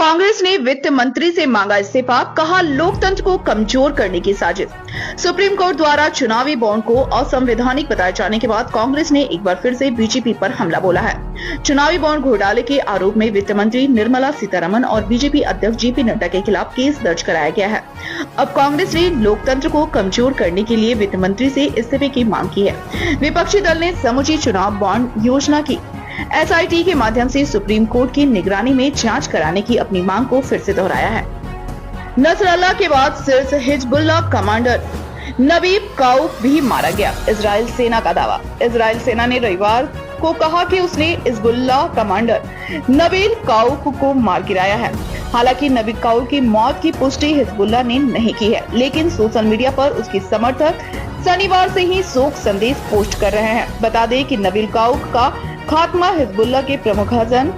कांग्रेस ने वित्त मंत्री से मांगा इस्तीफा, कहा लोकतंत्र को कमजोर करने की साजिश। सुप्रीम कोर्ट द्वारा चुनावी बॉन्ड को असंवैधानिक बताए जाने के बाद कांग्रेस ने एक बार फिर से बीजेपी पर हमला बोला है। चुनावी बॉन्ड घोटाले के आरोप में वित्त मंत्री निर्मला सीतारमण और बीजेपी अध्यक्ष जेपी नड्डा के खिलाफ केस दर्ज कराया गया है। अब कांग्रेस ने लोकतंत्र को कमजोर करने के लिए वित्त मंत्री से इस्तीफे की मांग की है। विपक्षी दल ने समूची चुनाव बॉन्ड योजना की एसआईटी के माध्यम से सुप्रीम कोर्ट की निगरानी में जांच कराने की अपनी मांग को फिर से दोहराया है। नसरल्लाह के बाद शीर्ष हिजबुल्लाह कमांडर नबील काउफ भी मारा गया, इजराइल सेना का दावा। इजराइल सेना ने रविवार को कहा कि उसने हिजबुल्लाह कमांडर नबील काउफ को मार गिराया है। हालांकि नबील काउफ की मौत की पुष्टि हिजबुल्लाह ने नहीं की है, लेकिन सोशल मीडिया पर उसके समर्थक शनिवार से ही शोक संदेश पोस्ट कर रहे हैं। बता दें कि नबील काउफ का खात्मा हिजबुल्लाह के प्रमुख हसन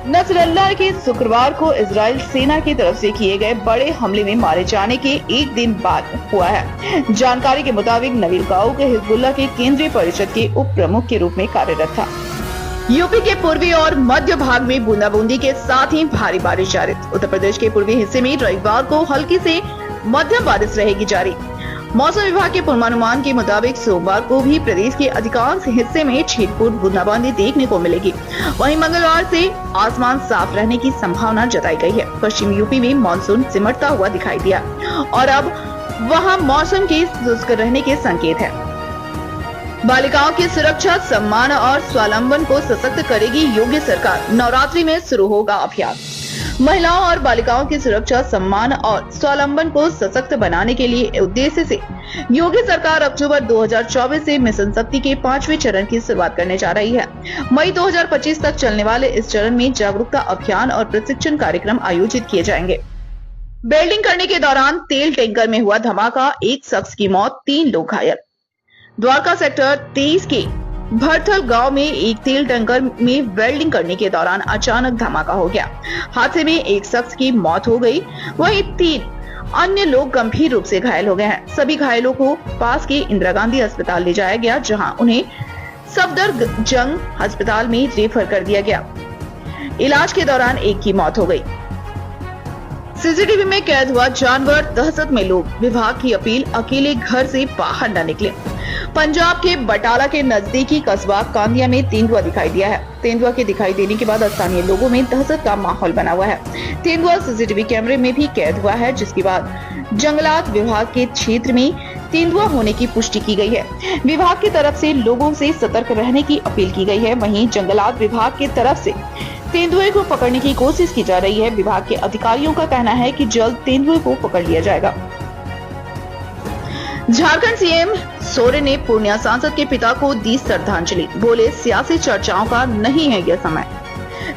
नसरल्लाह के शुक्रवार को इजराइल सेना की तरफ से किए गए बड़े हमले में मारे जाने के एक दिन बाद हुआ है। जानकारी के मुताबिक नबील काउफ हिजबुल्लाह के केंद्रीय परिषद के उप प्रमुख के रूप में कार्यरत था। यूपी के पूर्वी और मध्य भाग में बूंदाबूंदी के साथ ही भारी बारिश जारी। उत्तर प्रदेश के पूर्वी हिस्से में रविवार को हल्की से मध्यम बारिश रहेगी जारी। मौसम विभाग के पूर्वानुमान के मुताबिक सोमवार को भी प्रदेश के अधिकांश हिस्से में छिटपुट बूंदाबांदी देखने को मिलेगी। वहीं मंगलवार से आसमान साफ रहने की संभावना जताई गई है। पश्चिम यूपी में मानसून सिमटता हुआ दिखाई दिया और अब वहां मौसम के शुष्क रहने के संकेत है। बालिकाओं की सुरक्षा, सम्मान और स्वावलंबन को सशक्त करेगी योगी सरकार, नवरात्रि में शुरू होगा अभियान। महिलाओं और बालिकाओं की सुरक्षा, सम्मान और स्वावलंबन को सशक्त बनाने के लिए उद्देश्य से योगी सरकार अक्टूबर 2024 से मिशन शक्ति के 5वें चरण की शुरुआत करने जा रही है। मई 2025 तक चलने वाले इस चरण में जागरूकता अभियान और प्रशिक्षण कार्यक्रम आयोजित किए जाएंगे। वेल्डिंग करने के दौरान तेल टैंकर में हुआ धमाका, एक शख्स की मौत, 3 लोग घायल। द्वारका सेक्टर 23 के भरथल गांव में एक तेल टैंकर में वेल्डिंग करने के दौरान अचानक धमाका हो गया। हादसे में एक शख्स की मौत हो गई, वहीं 3 अन्य लोग गंभीर रूप से घायल हो गए हैं। सभी घायलों को पास के इंदिरा गांधी अस्पताल ले जाया गया, जहां उन्हें सफदरजंग अस्पताल में रेफर कर दिया गया। इलाज के दौरान एक की मौत हो गई। सीसीटीवी में कैद हुआ जानवर, दहशत में लोग, विभाग की अपील, अकेले घर से बाहर न निकले। पंजाब के बटाला के नजदीकी कस्बा कांदिया में तेंदुआ दिखाई दिया है। तेंदुआ के दिखाई देने के बाद स्थानीय लोगों में दहशत का माहौल बना हुआ है। तेंदुआ सीसीटीवी कैमरे में भी कैद हुआ है, जिसके बाद जंगलात विभाग के क्षेत्र में तेंदुआ होने की पुष्टि की गई है। विभाग की तरफ से लोगों से सतर्क रहने की अपील की गई है। वहीं जंगलात विभाग की तरफ से तेंदुए को पकड़ने की कोशिश की जा रही है। विभाग के अधिकारियों का कहना है कि जल्द तेंदुए को पकड़ लिया जाएगा। झारखंड सीएम सोरेन ने पूर्णिया सांसद के पिता को दी श्रद्धांजलि, बोले सियासी चर्चाओं का नहीं है यह समय।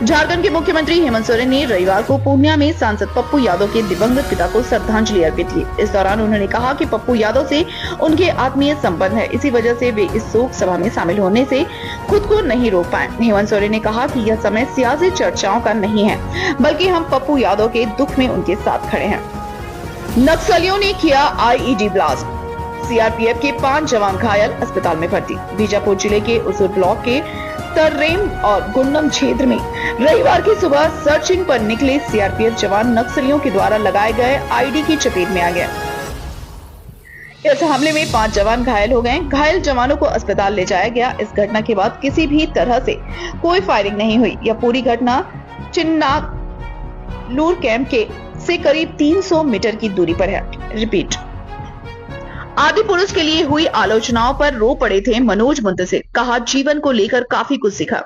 झारखंड के मुख्यमंत्री हेमंत सोरेन ने रविवार को पूर्णिया में सांसद पप्पू यादव के दिवंगत पिता को श्रद्धांजलि अर्पित की। इस दौरान उन्होंने कहा कि पप्पू यादव से उनके आत्मीय संबंध है, इसी वजह से वे इस शोक सभा में शामिल होने से खुद को नहीं रोक पाए। हेमंत सोरेन ने कहा कि यह समय सियासी चर्चाओं का नहीं है, बल्कि हम पप्पू यादव के दुख में उनके साथ खड़े हैं। नक्सलियों ने किया आईईडी ब्लास्ट, सीआरपीएफ के 5 जवान घायल, अस्पताल में भर्ती। बीजापुर जिले के उसूर ब्लॉक के तर्रेम और गुंडम क्षेत्र में रविवार की सुबह सर्चिंग पर निकले सीआरपीएफ जवान नक्सलियों के द्वारा लगाए गए आईडी की चपेट में आ गए। इस हमले में 5 जवान घायल हो गए। घायल जवानों को अस्पताल ले जाया गया। इस घटना के बाद किसी भी तरह से कोई फायरिंग नहीं हुई। यह पूरी घटना चिन्नालूर कैंप से करीब 300 मीटर की दूरी पर है। रिपीट, आदि पुरुष के लिए हुई आलोचनाओं पर रो पड़े थे मनोज मुंतशिर, कहा जीवन को लेकर काफी कुछ सीखा।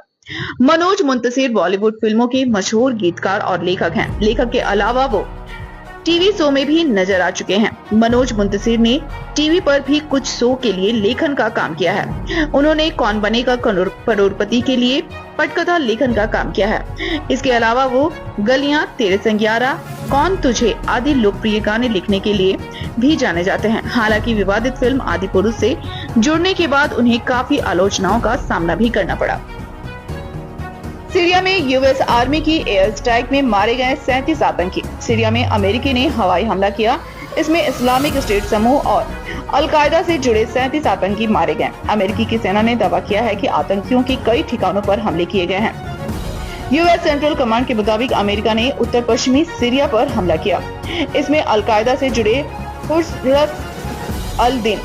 मनोज मुंतशिर बॉलीवुड फिल्मों के मशहूर गीतकार और लेखक हैं। लेखक के अलावा वो टीवी शो में भी नजर आ चुके हैं। मनोज मुंतशिर ने टीवी पर भी कुछ शो के लिए लेखन का काम किया है। उन्होंने कौन बनेगा करोड़पति के लिए पटकथा लेखन का काम किया है। इसके अलावा वो गलियां, तेरे संग्यारा, कौन तुझे आदि लोकप्रिय गाने लिखने के लिए भी जाने जाते हैं। हालांकि विवादित फिल्म आदि पुरुष से जुड़ने के बाद उन्हें काफी आलोचनाओं का सामना भी करना पड़ा। सीरिया में यूएस आर्मी की एयर स्ट्राइक में मारे गए 37 आतंकी। सीरिया में अमेरिकी ने हवाई हमला किया। इसमें इस्लामिक स्टेट समूह और अलकायदा से जुड़े 37 आतंकी मारे गए। अमेरिकी की सेना ने दावा किया है कि आतंकियों के कई ठिकानों पर हमले किए गए हैं। यूएस सेंट्रल कमांड के मुताबिक अमेरिका ने उत्तर पश्चिमी सीरिया पर हमला किया। इसमें अलकायदा से जुड़े हुर्रत अल दिन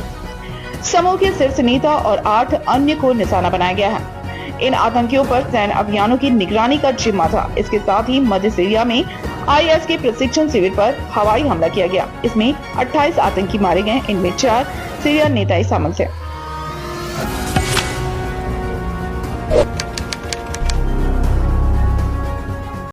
समूह के शीर्ष नेता और 8 अन्य को निशाना बनाया गया है। इन आतंकियों पर सैन्य अभियानों की निगरानी का जिम्मा था। इसके साथ ही मध्य सीरिया में आईएस के प्रशिक्षण शिविर पर हवाई हमला किया गया। इसमें 28 आतंकी मारे गए, इनमें 4 सीरियन नेता शामिल थे।